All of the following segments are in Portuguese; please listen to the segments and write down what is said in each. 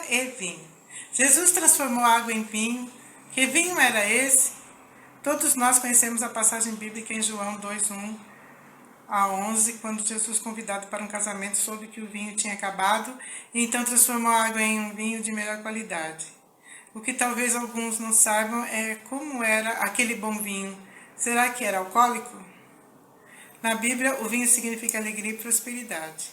e vinho. Jesus transformou água em vinho. Que vinho era esse? Todos nós conhecemos a passagem bíblica em João 2:1 a 11, quando Jesus, convidado para um casamento, soube que o vinho tinha acabado e então transformou a água em um vinho de melhor qualidade. O que talvez alguns não saibam é como era aquele bom vinho. Será que era alcoólico? Na Bíblia, o vinho significa alegria e prosperidade.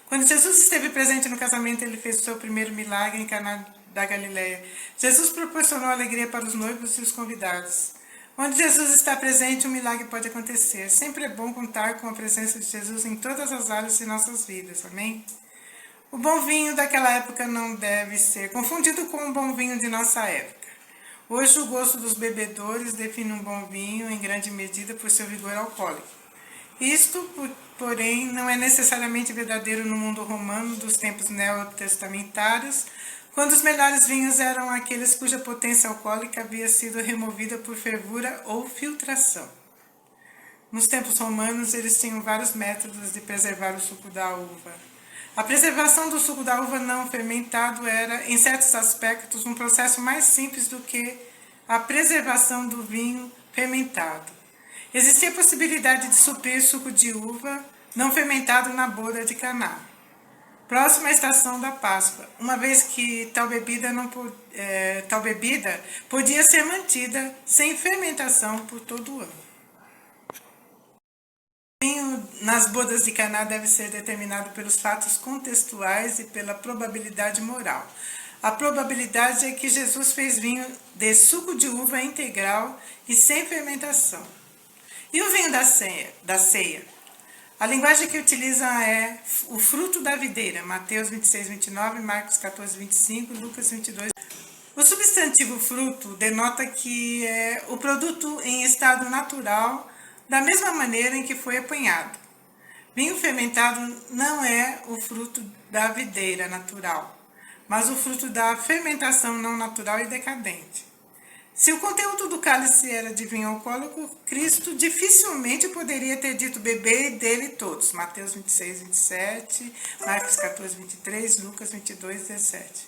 Quando Jesus esteve presente no casamento, ele fez o seu primeiro milagre em Caná da Galileia. Jesus proporcionou alegria para os noivos e os convidados. Onde Jesus está presente, um milagre pode acontecer. Sempre é bom contar com a presença de Jesus em todas as áreas de nossas vidas, amém? O bom vinho daquela época não deve ser confundido com o bom vinho de nossa época. Hoje, o gosto dos bebedores define um bom vinho em grande medida por seu vigor alcoólico. Isto, porém, não é necessariamente verdadeiro no mundo romano dos tempos neotestamentários, quando os melhores vinhos eram aqueles cuja potência alcoólica havia sido removida por fervura ou filtração. Nos tempos romanos, eles tinham vários métodos de preservar o suco da uva. A preservação do suco da uva não fermentado era, em certos aspectos, um processo mais simples do que a preservação do vinho fermentado. Existia a possibilidade de suprir suco de uva não fermentado na boda de Caná, próxima à estação da Páscoa, uma vez que tal bebida podia ser mantida sem fermentação por todo o ano. O vinho nas bodas de Caná deve ser determinado pelos fatos contextuais e pela probabilidade moral. A probabilidade é que Jesus fez vinho de suco de uva integral e sem fermentação. E o vinho da ceia? A linguagem que utilizam é o fruto da videira, Mateus 26:29, Marcos 14:25, Lucas 22. O substantivo fruto denota que é o produto em estado natural, da mesma maneira em que foi apanhado. Vinho fermentado não é o fruto da videira natural, mas o fruto da fermentação não natural e decadente. Se o conteúdo do cálice era de vinho alcoólico, Cristo dificilmente poderia ter dito bebei dele todos. Mateus 26:27, Marcos 14:23, Lucas 22:17.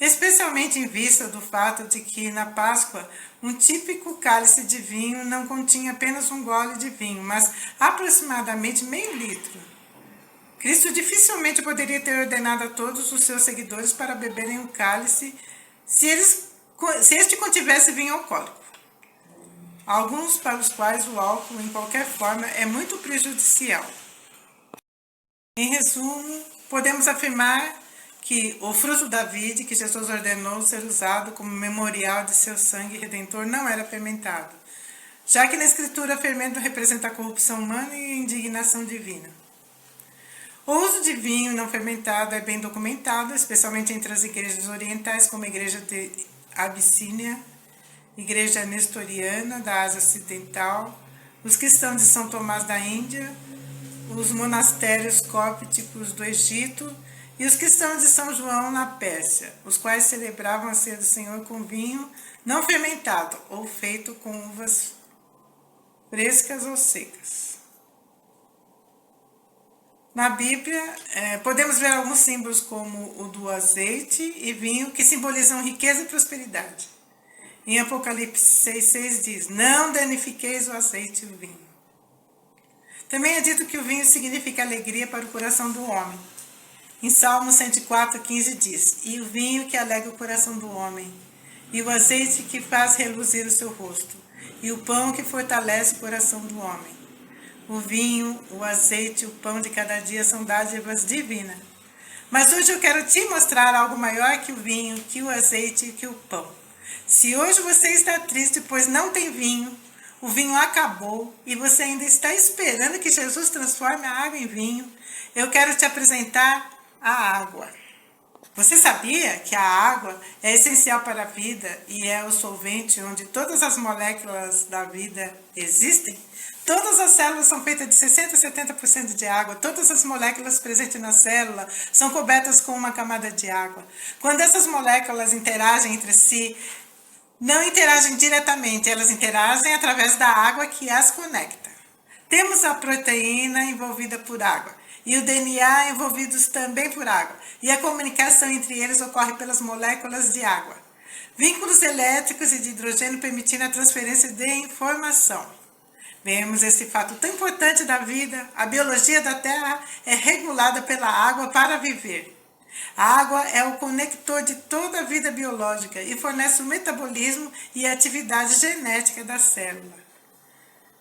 Especialmente em vista do fato de que na Páscoa um típico cálice de vinho não continha apenas um gole de vinho, mas aproximadamente meio litro. Cristo dificilmente poderia ter ordenado a todos os seus seguidores para beberem o cálice se este contivesse vinho alcoólico. Alguns para os quais o álcool, em qualquer forma, é muito prejudicial. Em resumo, podemos afirmar que o fruto da vide que Jesus ordenou ser usado como memorial de seu sangue redentor não era fermentado, já que na Escritura fermento representa a corrupção humana e a indignação divina. O uso de vinho não fermentado é bem documentado, especialmente entre as igrejas orientais, como a igreja de Abissínia, igreja nestoriana da Ásia Ocidental, os cristãos de São Tomás da Índia, os monastérios cópticos do Egito e os cristãos de São João na Pérsia, os quais celebravam a ceia do Senhor com vinho não fermentado ou feito com uvas frescas ou secas. Na Bíblia, podemos ver alguns símbolos como o do azeite e vinho, que simbolizam riqueza e prosperidade. Em Apocalipse 6,6 diz, não danifiqueis o azeite e o vinho. Também é dito que o vinho significa alegria para o coração do homem. Em Salmo 104,15 diz, e o vinho que alegra o coração do homem, e o azeite que faz reluzir o seu rosto, e o pão que fortalece o coração do homem. O vinho, o azeite e o pão de cada dia são dádivas divinas. Mas hoje eu quero te mostrar algo maior que o vinho, que o azeite e que o pão. Se hoje você está triste, pois não tem vinho, o vinho acabou e você ainda está esperando que Jesus transforme a água em vinho, eu quero te apresentar a água. Você sabia que a água é essencial para a vida e é o solvente onde todas as moléculas da vida existem? Todas as células são feitas de 60% a 70% de água. Todas as moléculas presentes na célula são cobertas com uma camada de água. Quando essas moléculas interagem entre si, não interagem diretamente, elas interagem através da água que as conecta. Temos a proteína envolvida por água. e o DNA envolvidos também por água, e a comunicação entre eles ocorre pelas moléculas de água. Vínculos elétricos e de hidrogênio permitindo a transferência de informação. Vemos esse fato tão importante da vida. A biologia da Terra é regulada pela água para viver. A água é o conector de toda a vida biológica e fornece o metabolismo e a atividade genética da célula.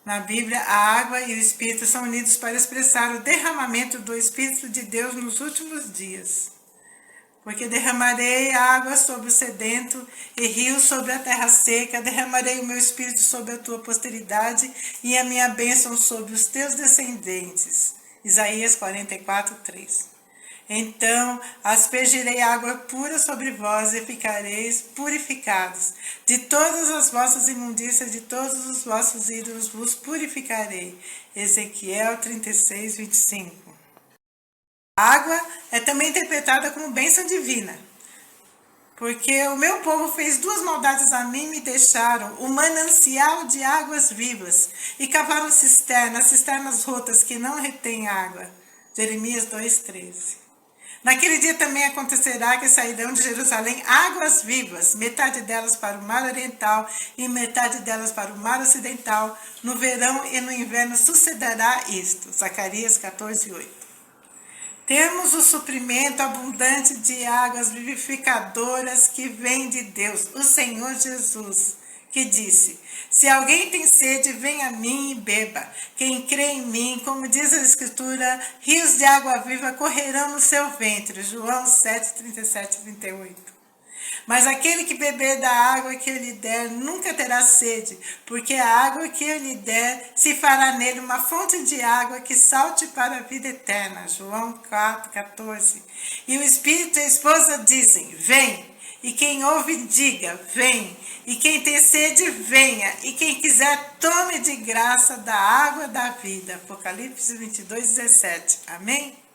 Na Bíblia, a água e o Espírito são unidos para expressar o derramamento do Espírito de Deus nos últimos dias. Porque derramarei água sobre o sedento e rios sobre a terra seca, derramarei o meu Espírito sobre a tua posteridade e a minha bênção sobre os teus descendentes. Isaías 44, 3. Então aspergirei água pura sobre vós e ficareis purificados. De todas as vossas imundícias, de todos os vossos ídolos vos purificarei. Ezequiel 36, 25. A água é também interpretada como bênção divina. Porque o meu povo fez duas maldades a mim e me deixaram o manancial de águas vivas e cavaram cisternas rotas que não retêm água. Jeremias 2,13. Naquele dia também acontecerá que sairão de Jerusalém águas vivas, metade delas para o mar oriental e metade delas para o mar ocidental. No verão e no inverno sucederá isto. Zacarias 14:8. Temos o suprimento abundante de águas vivificadoras que vem de Deus, o Senhor Jesus, que disse: se alguém tem sede, venha a mim e beba. Quem crê em mim, como diz a Escritura, rios de água viva correrão no seu ventre. João 7, 37 e 38. Mas aquele que beber da água que eu lhe der nunca terá sede, porque a água que eu lhe der se fará nele uma fonte de água que salte para a vida eterna. João 4, 14. E o Espírito e a esposa dizem: vem. E quem ouve, diga: vem. E quem tem sede, venha. E quem quiser, tome de graça da água da vida. Apocalipse 22, 17. Amém?